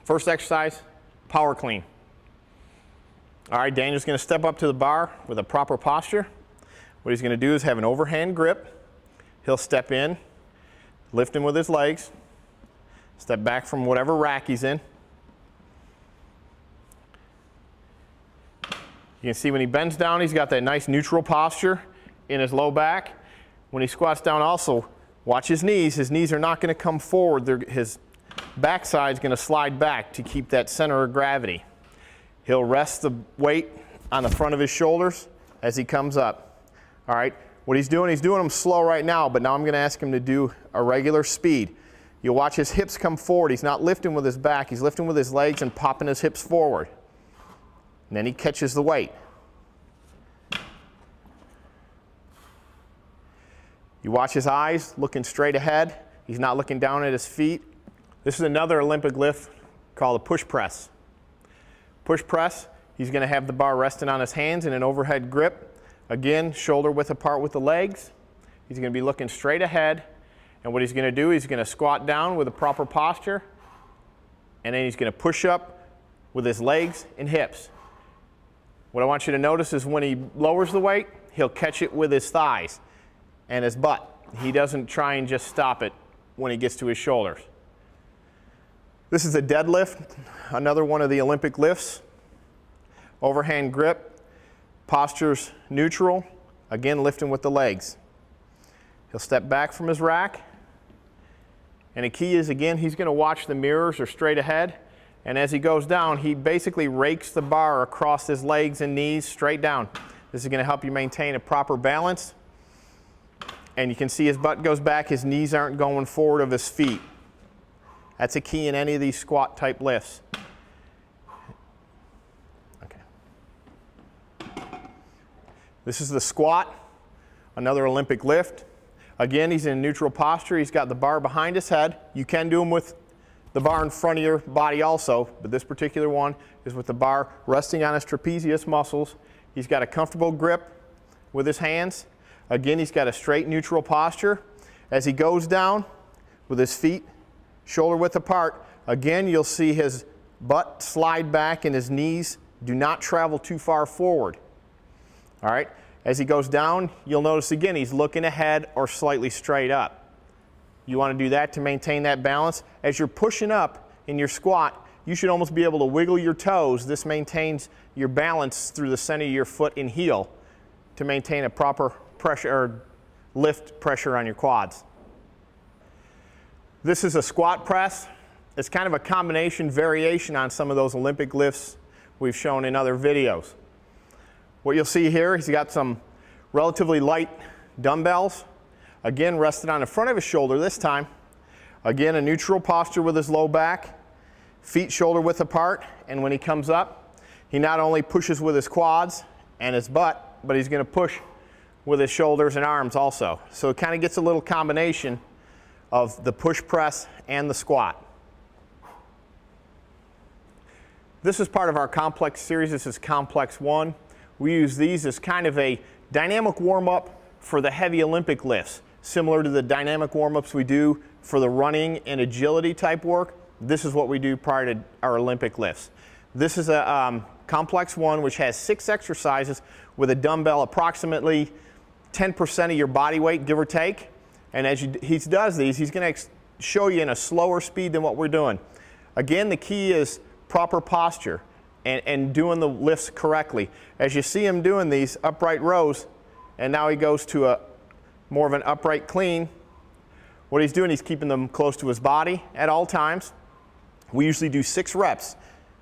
First exercise, power clean. All right, Daniel's going to step up to the bar with a proper posture. What he's going to do is have an overhand grip. He'll step in, lift him with his legs, step back from whatever rack he's in. You can see when he bends down, he's got that nice neutral posture in his low back. When he squats down also, watch his knees. His knees are not going to come forward. His backside is going to slide back to keep that center of gravity. He'll rest the weight on the front of his shoulders as he comes up. All right, what he's doing them slow right now, but now I'm going to ask him to do a regular speed. You'll watch his hips come forward. He's not lifting with his back. He's lifting with his legs and popping his hips forward. And then he catches the weight. You watch his eyes looking straight ahead. He's not looking down at his feet. This is another Olympic lift called a push press. Push press, he's going to have the bar resting on his hands in an overhead grip. Again, shoulder width apart with the legs. He's going to be looking straight ahead. And what he's going to do, he's going to squat down with a proper posture. And then he's going to push up with his legs and hips. What I want you to notice is when he lowers the weight, he'll catch it with his thighs and his butt. He doesn't try and just stop it when he gets to his shoulders. This is a deadlift, another one of the Olympic lifts. Overhand grip, posture's neutral, again lifting with the legs. He'll step back from his rack, and the key is, again, he's going to watch the mirrors or straight ahead, and as he goes down, he basically rakes the bar across his legs and knees straight down. This is going to help you maintain a proper balance, and you can see his butt goes back, his knees aren't going forward of his feet. That's a key in any of these squat type lifts. Okay. This is the squat, another Olympic lift. Again, he's in neutral posture. He's got the bar behind his head. You can do them with the bar in front of your body also, but this particular one is with the bar resting on his trapezius muscles. He's got a comfortable grip with his hands. Again, he's got a straight neutral posture. As he goes down with his feet shoulder width apart, again, you'll see his butt slide back and his knees do not travel too far forward. All right, as he goes down, you'll notice again, he's looking ahead or slightly straight up. You want to do that to maintain that balance. As you're pushing up in your squat, you should almost be able to wiggle your toes. This maintains your balance through the center of your foot and heel to maintain a proper pressure or lift pressure on your quads. This is a squat press. It's kind of a combination variation on some of those Olympic lifts we've shown in other videos. What you'll see here, he's got some relatively light dumbbells. Again, rested on the front of his shoulder this time. Again, a neutral posture with his low back, feet shoulder width apart, and when he comes up, he not only pushes with his quads and his butt, but he's going to push with his shoulders and arms also. So it kind of gets a little combination of the push press and the squat. This is part of our complex series. This is complex 1. We use these as kind of a dynamic warm-up for the heavy Olympic lifts, similar to the dynamic warm-ups we do for the running and agility type work. This is what we do prior to our Olympic lifts. This is a complex 1 which has 6 exercises with a dumbbell approximately 10% of your body weight, give or take. And as he does these, he's going to show you in a slower speed than what we're doing. Again, the key is proper posture and doing the lifts correctly. As you see him doing these upright rows, and now he goes to more of an upright clean, what he's doing, he's keeping them close to his body at all times. We usually do 6 reps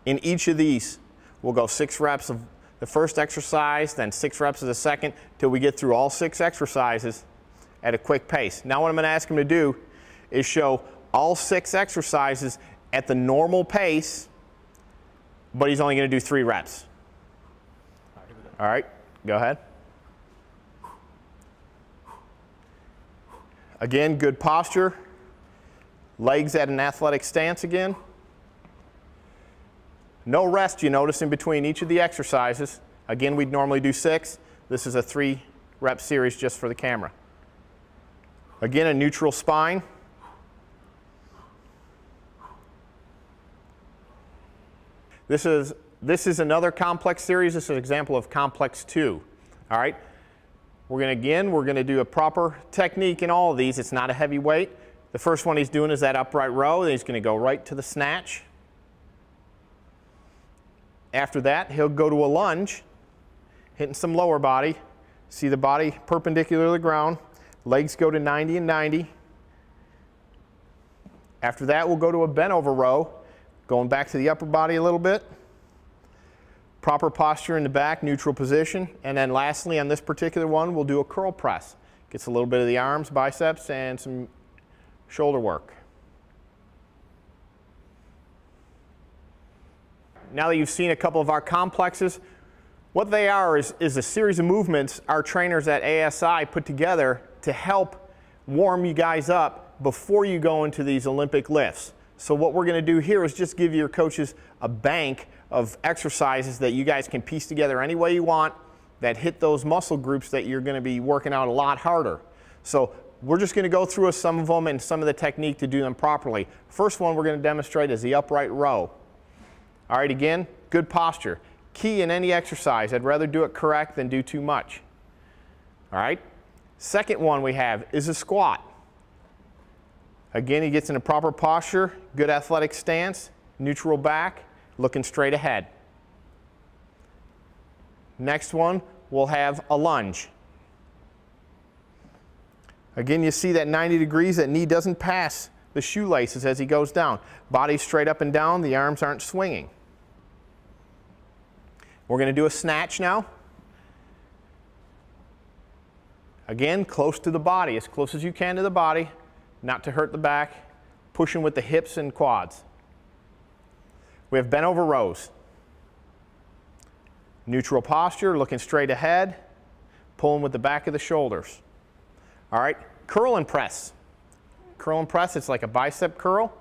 in each of these. We'll go 6 reps of the first exercise, then 6 reps of the second, till we get through all 6 exercises at a quick pace. Now what I'm going to ask him to do is show all 6 exercises at the normal pace, but he's only going to do 3 reps. All right, go ahead. Again, good posture. Legs at an athletic stance again. No rest, you notice, in between each of the exercises. Again, we'd normally do 6. This is a 3-rep series just for the camera. Again, a neutral spine. This is another complex series. This is an example of complex 2. All right. We're going to do a proper technique in all of these. It's not a heavy weight. The first one he's doing is that upright row. Then he's going to go right to the snatch. After that, he'll go to a lunge, hitting some lower body. See the body perpendicular to the ground. Legs go to 90 and 90. After that, we'll go to a bent over row, going back to the upper body a little bit. Proper posture in the back, neutral position. And then lastly, on this particular one, we'll do a curl press. Gets a little bit of the arms, biceps, and some shoulder work. Now that you've seen a couple of our complexes, what they are is a series of movements our trainers at ASI put together to help warm you guys up before you go into these Olympic lifts. So what we're going to do here is just give your coaches a bank of exercises that you guys can piece together any way you want that hit those muscle groups that you're going to be working out a lot harder. So we're just going to go through some of them and some of the technique to do them properly. First one we're going to demonstrate is the upright row. All right, again, good posture. Key in any exercise, I'd rather do it correct than do too much. All right, second one we have is a squat. Again, he gets in a proper posture, good athletic stance, neutral back, looking straight ahead. Next one, we'll have a lunge. Again, you see that 90 degrees, that knee doesn't pass the shoelaces as he goes down. Body straight up and down, the arms aren't swinging. We're going to do a snatch now. Again, close to the body, as close as you can to the body, not to hurt the back, pushing with the hips and quads. We have bent over rows. Neutral posture, looking straight ahead, pulling with the back of the shoulders. All right, curl and press. Curl and press, it's like a bicep curl,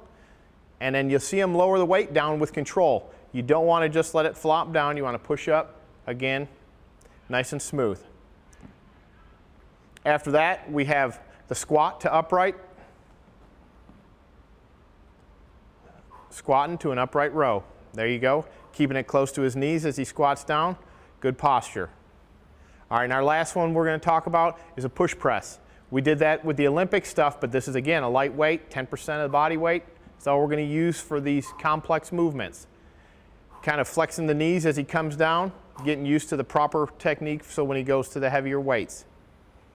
and then you'll see him lower the weight down with control. You don't want to just let it flop down, you want to push up, again, nice and smooth. After that, we have the squat to upright. Squatting to an upright row. There you go. Keeping it close to his knees as he squats down. Good posture. All right, and our last one we're going to talk about is a push press. We did that with the Olympic stuff, but this is, again, a lightweight, 10% of the body weight. That's all we're going to use for these complex movements. Kind of flexing the knees as he comes down, getting used to the proper technique so when he goes to the heavier weights.